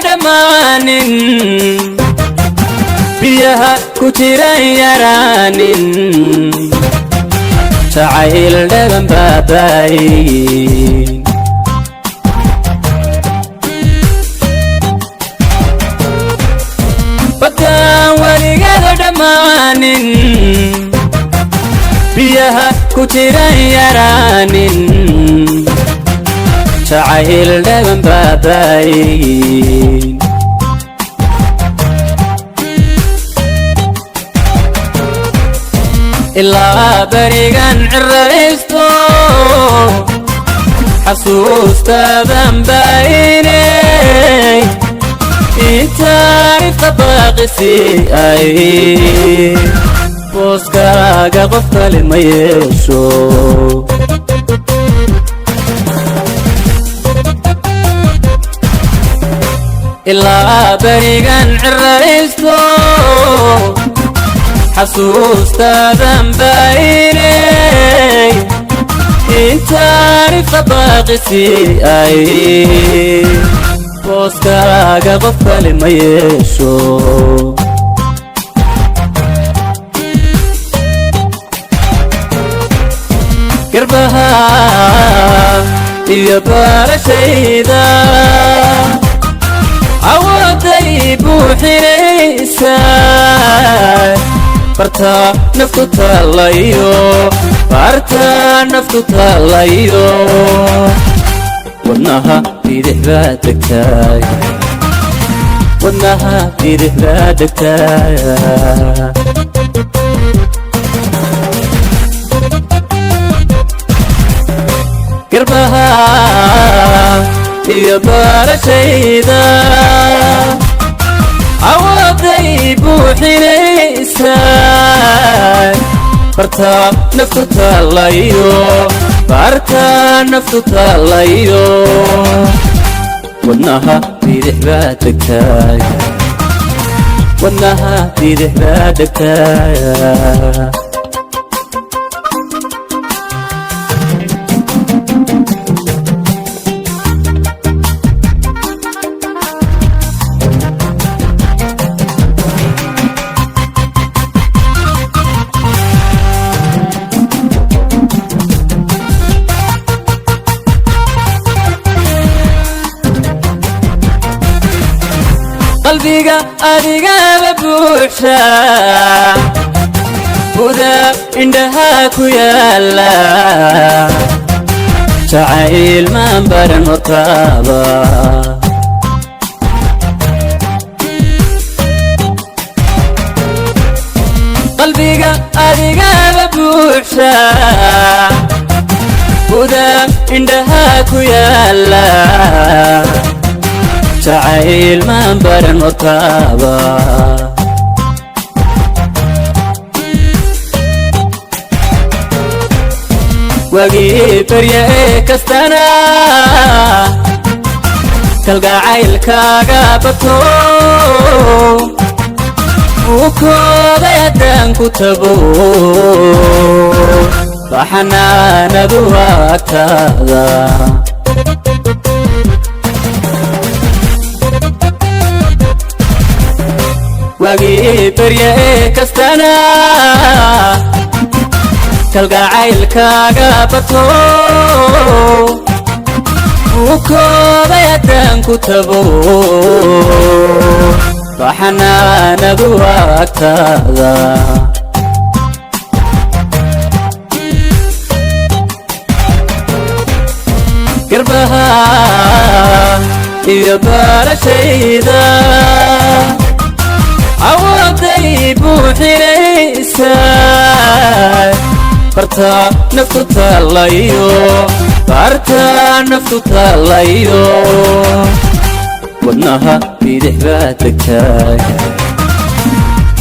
dhamaanin biyaha ku jira yaraanin jacayl dhaban baabayin baddaan weligeeda dhamaanin biyaha ku jira yaraanin jacayl dhaban baabayin ilaa berigan cirraysto xasuustaadan baynay intaarifta baaqisi ay booskaaga qof kale ma yeesho ilaa berigan cirraysto xasuustaadan baynay intaarifta baaqisi ay booskaaga qof kale ma yeesho garbaha iyo barashayda awooday buuxinaysaa barta naftu taalayo barta naftu taalayo wadnaha bidix baa degtaay wadnaha bidix baa degtaay garbaha iyo barashayda awooday buuxinaysaa barta naftu taalayo barta naftu taalayo wadnaha bidix baa degtaay wadnaha bidix baa degtaay qalbiga adigaba buuxa buda indhaha ku yaala jacayl maan baran hortaaba qalbiga adigaba buuxa buda indhaha ku yaala jacayl maan baran hortaaba wagii barya ee kastana kalgacaylkaaga bato uu kooday haddaan ku tago baxanaanadu agtaada wagii barya ee kastana kalgacaylkaaga bato uu kooday haddaan ku tago baxanaanadu agtaada garbaha iyo barashayda awooday buuxinaysaa barta naftu taalayo barta naftu taalayo wadnaha bidix baa degtaay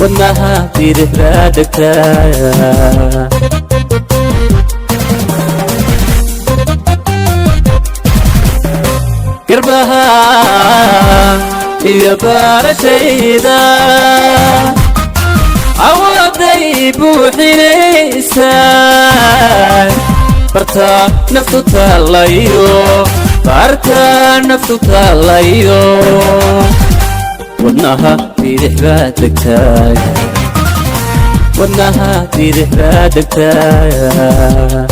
wadnaha bidix baa degtaay garbaha iyo barashayda awooday buuxinaysaa barta naftu taalayo baarka naftu taalayo wadnaha bidix baad degtaa wadnaha bidix baad degtaa